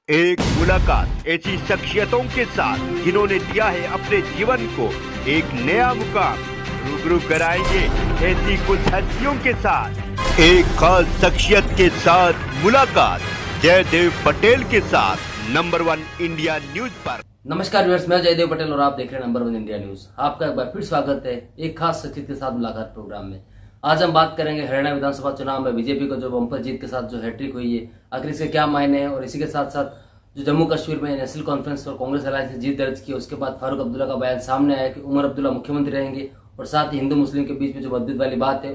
एक मुलाकात ऐसी शख्सियतों के साथ जिन्होंने दिया है अपने जीवन को एक नया मुकाम। रूबरू कराएंगे ऐसी कुछ हस्तियों के साथ एक खास शख्सियत के साथ मुलाकात जयदेव पटेल के साथ नंबर 1 इंडिया न्यूज पर। नमस्कार व्यूअर्स, मैं जयदेव पटेल और आप देख रहे हैं नंबर 1 इंडिया न्यूज। आपका एक बार फिर स्वागत है एक खास शख्सियत के साथ मुलाकात प्रोग्राम में। आज हम बात करेंगे हरियाणा विधानसभा चुनाव में बीजेपी को जो बम्पर जीत के साथ जो हैट्रिक हुई है, आखिर इसके क्या मायने हैं, और इसी के साथ साथ जो जम्मू कश्मीर में नेशनल कॉन्फ्रेंस और कांग्रेस अलायंस ने जीत दर्ज की, उसके बाद फारूक अब्दुल्ला का बयान सामने आया कि उमर अब्दुल्ला मुख्यमंत्री रहेंगे, और साथ ही हिंदू मुस्लिम के बीच में जो मतभेद वाली बात है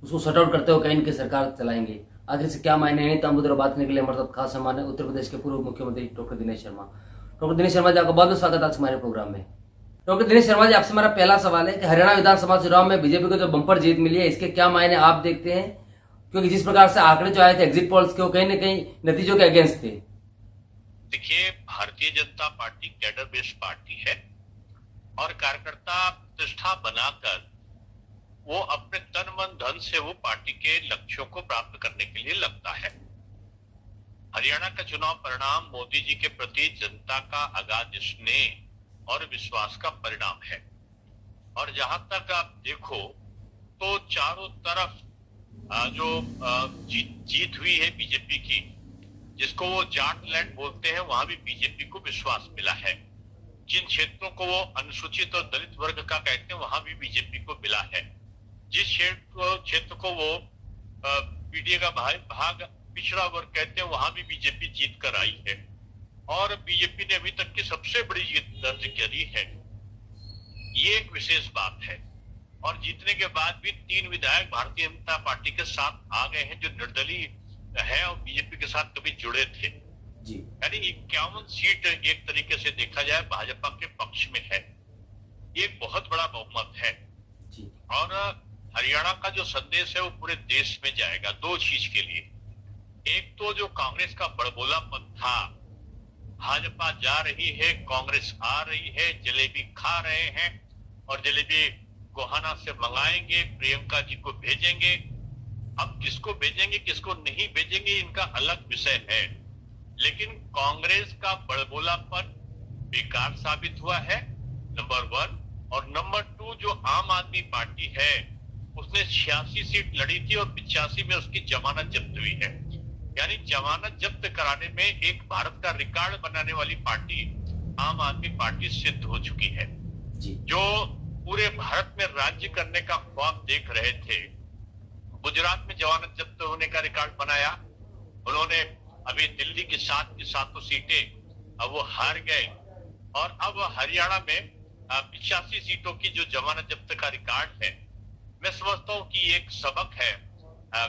उसको शट आउट करते हुए कहीं इनकी सरकार चलाएंगे। आखिर से क्या मायने हैं, तमाम मुद्दों पर बात करने के लिए हमारे साथ खास सम्मान है उत्तर प्रदेश के पूर्व मुख्यमंत्री डॉक्टर दिनेश शर्मा। डॉक्टर दिनेश शर्मा जी, आपका बहुत बहुत स्वागत है आज हमारे प्रोग्राम में। डॉक्टर दिनेश शर्मा जी, आपसे हमारा पहला सवाल है कि हरियाणा विधानसभा चुनाव में बीजेपी को जो बम्पर जीत मिली है, इसके क्या मायने आप देखते हैं? क्योंकि जिस प्रकार से आंकड़े जो आए थे एग्जिट पोल्स के, वो कहीं ना कहीं नतीजों के अगेंस्ट थे। देखिए, Bharatiya Janata party cadre based party है और कार्यकर्ता प्रतिष्ठा बनाकर वो अपने तन मन धन से वो पार्टी के लक्ष्यों को प्राप्त करने के लिए लगता है। हरियाणा का चुनाव परिणाम मोदी जी के प्रति जनता का अगाध स्नेह और विश्वास का परिणाम है। और जहां तक आप देखो तो चारों तरफ जो जीत हुई है बीजेपी की, जिसको वो जाट लैंड बोलते हैं, वहां भी बीजेपी को विश्वास मिला है। जिन क्षेत्रों को वो अनुसूचित और दलित वर्ग का कहते हैं, वहां भी बीजेपी को मिला है। जिस क्षेत्र को वो पीडीए का भाग पिछड़ा वर्ग कहते हैं, वहां भी बीजेपी जीत कर आई है। और बीजेपी ने अभी तक की सबसे बड़ी जीत दर्ज करी है, ये एक विशेष बात है। और जीतने के बाद भी 3 विधायक भारतीय जनता पार्टी के साथ आ गए हैं, जो निर्दलीय है और बीजेपी के साथ कभी जुड़े थे। यानी 51 सीट एक तरीके से देखा जाए भाजपा के पक्ष में है। ये एक बहुत बड़ा बहुमत है। और हरियाणा का जो संदेश है वो पूरे देश में जाएगा 2 चीज के लिए। एक तो जो कांग्रेस का बड़बोलापन था, भाजपा जा रही है, कांग्रेस आ रही है, जलेबी खा रहे हैं और जलेबी गोहाना से मंगाएंगे, प्रियंका जी को भेजेंगे। अब किसको भेजेंगे किसको नहीं भेजेंगे इनका अलग विषय है, लेकिन कांग्रेस का बड़बोलापन बेकार साबित हुआ है, नंबर 1। और नंबर 2, जो आम आदमी पार्टी है उसने 86 सीट लड़ी थी और 85 में उसकी जमानत जब्त हुई है। यानी जमानत जब्त कराने में एक भारत का रिकॉर्ड बनाने वाली पार्टी आम आदमी पार्टी सिद्ध हो चुकी है। जो पूरे भारत में राज्य करने का ख्वाब देख रहे थे, गुजरात में जमानत जब्त होने का रिकॉर्ड बनाया उन्होंने। अभी दिल्ली की 7 की 7 सीटें अब वो हार गए। और अब हरियाणा में 85 सीटों की जो जमानत जब्त का रिकॉर्ड है, मैं समझता हूं कि एक सबक है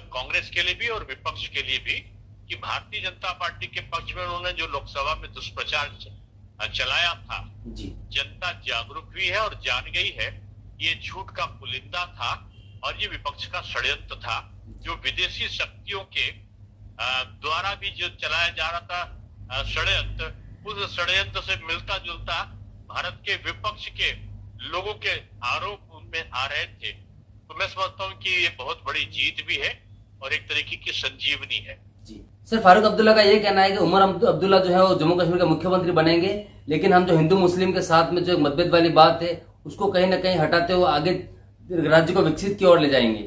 कांग्रेस के लिए भी और विपक्ष के लिए भी, कि भारतीय जनता पार्टी के पक्ष में उन्होंने जो लोकसभा में दुष्प्रचार चलाया था, जनता जागरूक हुई है और जान गई है ये झूठ का पुलिंदा था और ये विपक्ष का षड्यंत्र था, जो विदेशी शक्तियों के द्वारा भी जो चलाया जा रहा था षड्यंत्र, उस षड्यंत्र से मिलता जुलता भारत के विपक्ष के लोगों के आरोप उनमें आ रहे थे। तो मैं समझता हूँ कि ये बहुत बड़ी जीत भी है और एक तरीके की संजीवनी है। सर, फारूक अब्दुल्ला का ये कहना है कि उमर अब्दुल्ला जो है वो जम्मू कश्मीर के मुख्यमंत्री बनेंगे, लेकिन हम जो हिंदू मुस्लिम के साथ में जो मतभेद वाली बात है उसको कहीं ना कहीं हटाते हुए आगे राज्य को विकसित की ओर ले जाएंगे।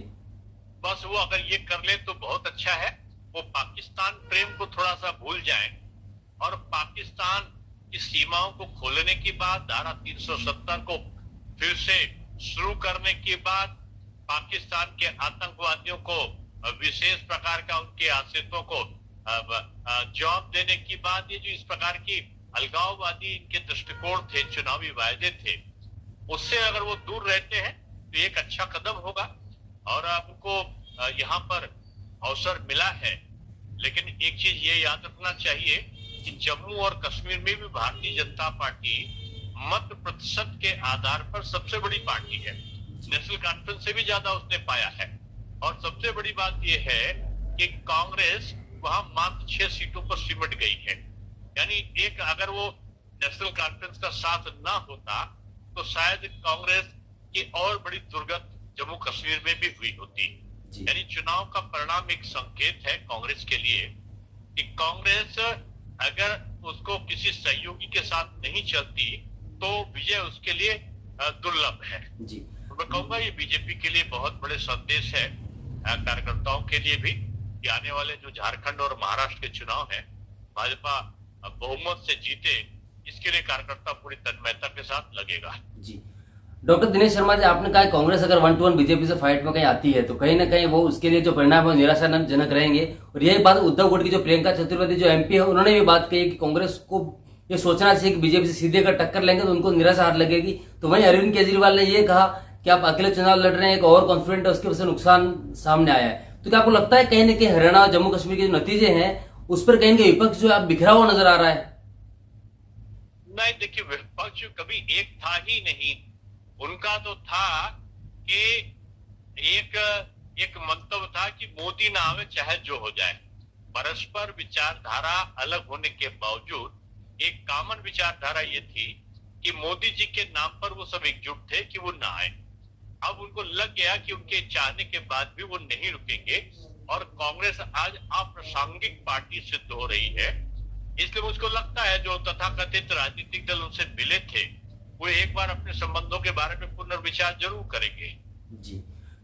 बस वो अगर ये कर ले तो बहुत अच्छा है। वो पाकिस्तान प्रेम को थोड़ा सा भूल जाएं और पाकिस्तान की सीमाओं को खोलने की बात, धारा 370 को फिर से शुरू करने की बात, पाकिस्तान के आतंकवादियों को विशेष प्रकार का उनके आश्रितों को जॉब देने की बात, ये जो इस प्रकार की अलगाववादी इनके दृष्टिकोण थे, चुनावी वायदे थे, उससे अगर वो दूर रहते हैं तो एक अच्छा कदम होगा। और उनको यहाँ पर अवसर मिला है, लेकिन एक चीज ये याद रखना चाहिए कि जम्मू और कश्मीर में भी भारतीय जनता पार्टी मत प्रतिशत के आधार पर सबसे बड़ी पार्टी है। नेशनल कॉन्फ्रेंस से भी ज्यादा उसने पाया है। और सबसे बड़ी बात यह है कि कांग्रेस वहां मात्र 6 सीटों पर सिमट गई है। यानी एक अगर वो नेशनल कॉन्फ्रेंस का साथ ना होता तो शायद कांग्रेस की और बड़ी दुर्गत जम्मू कश्मीर में भी हुई होती। यानी चुनाव का परिणाम एक संकेत है कांग्रेस के लिए कि कांग्रेस अगर उसको किसी सहयोगी के साथ नहीं चलती तो विजय उसके लिए दुर्लभ है। जी तो मैं कहूंगा ये बीजेपी के लिए बहुत बड़े संदेश है, कार्यकर्ताओं के लिए भी, कि आने वाले जो झारखंड और महाराष्ट्र के चुनाव हैं, भाजपा बहुमत से जीते, इसके लिए कार्यकर्ता पूरी तन्मयता के साथ लगेगा। जी डॉक्टर दिनेश शर्मा जी, आपने कहा कांग्रेस अगर 1-to-1 बीजेपी से फाइट में कहीं आती है तो कहीं ना कहीं वो उसके लिए जो परिणाम है निराशाजनक रहेंगे। और यही बात उद्धव गुट की जो प्रियंका चतुर्वेदी जो एमपी है, उन्होंने भी बात कही कि कांग्रेस को ये सोचना चाहिए कि बीजेपी से सीधे अगर टक्कर लेंगे तो उनको निराशा हार लगेगी। तो वहीं अरविंद केजरीवाल ने ये कहा कि आप अकेले चुनाव लड़ रहे हैं, एक ओवर कॉन्फिडेंट है, उसकी वजह से नुकसान सामने आया है। तो क्या आपको लगता है कहीं ना कहीं हरियाणा और जम्मू कश्मीर के जो नतीजे हैं उस पर कहीं ना कहीं विपक्ष जो है बिखरा हुआ नजर आ रहा है? नहीं, देखिए, विपक्ष कभी एक था ही नहीं। उनका तो था कि एक मंतव्य था कि मोदी ना आवे चाहे जो हो जाए। परस्पर विचारधारा अलग होने के बावजूद एक कॉमन विचारधारा ये थी कि मोदी जी के नाम पर वो सब एकजुट थे कि वो ना आए। अब उनको लग गया कि उनके चाहने के बाद भी वो नहीं रुकेंगे और कांग्रेस आज अप्रासंगिक पार्टी सिद्ध हो रही है। इसलिए मुझको लगता है जो तथाकथित राजनीतिक दल उनसे मिले थे वो एक बार अपने संबंधों के बारे में पुनर्विचार जरूर करेंगे। जी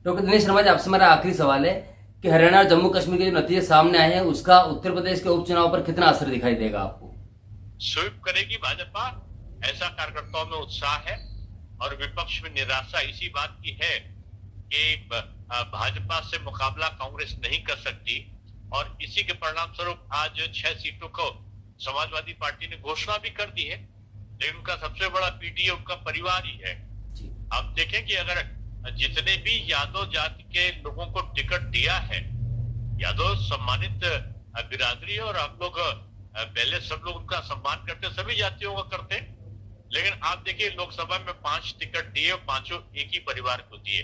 डॉक्टर दिनेश शर्मा जी, आपसे मेरा आखिरी सवाल है कि हरियाणा और जम्मू कश्मीर के जो नतीजे सामने आए हैं उसका उत्तर प्रदेश के उपचुनाव पर कितना असर दिखाई देगा आपको? स्वीप करेगी भाजपा, ऐसा कार्यकर्ताओं में उत्साह है। और विपक्ष में निराशा इसी बात की है कि भाजपा से मुकाबला कांग्रेस नहीं कर सकती। और इसी के परिणाम स्वरूप आज 6 सीटों को समाजवादी पार्टी ने घोषणा भी कर दी है, लेकिन उनका सबसे बड़ा पीडीए उनका परिवार ही है। आप देखें कि अगर जितने भी यादव जाति के लोगों को टिकट दिया है, यादव सम्मानित बिरादरी है और हम लोग पहले सब लोग उनका सम्मान करते, सभी जातियों का करते, लेकिन आप देखिए लोकसभा में 5 टिकट दिए और 5 एक ही परिवार को दिए।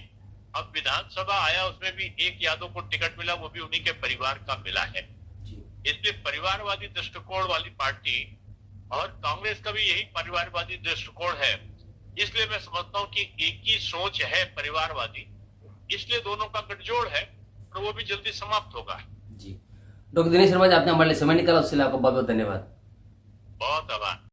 अब विधानसभा आया, उसमें भी एक यादव को टिकट मिला, वो भी उन्हीं के परिवार का मिला है। इसलिए परिवारवादी दृष्टिकोण वाली पार्टी और कांग्रेस का भी यही परिवारवादी दृष्टिकोण है। इसलिए मैं समझता हूं कि एक ही सोच है परिवारवादी, इसलिए दोनों का गठजोड़ है और वो भी जल्दी समाप्त होगा। जी डॉक्टर दिनेश शर्मा जी, आपने हमारे लिए समय निकाला, उसके लिए आपको बहुत बहुत धन्यवाद। बहुत आभार।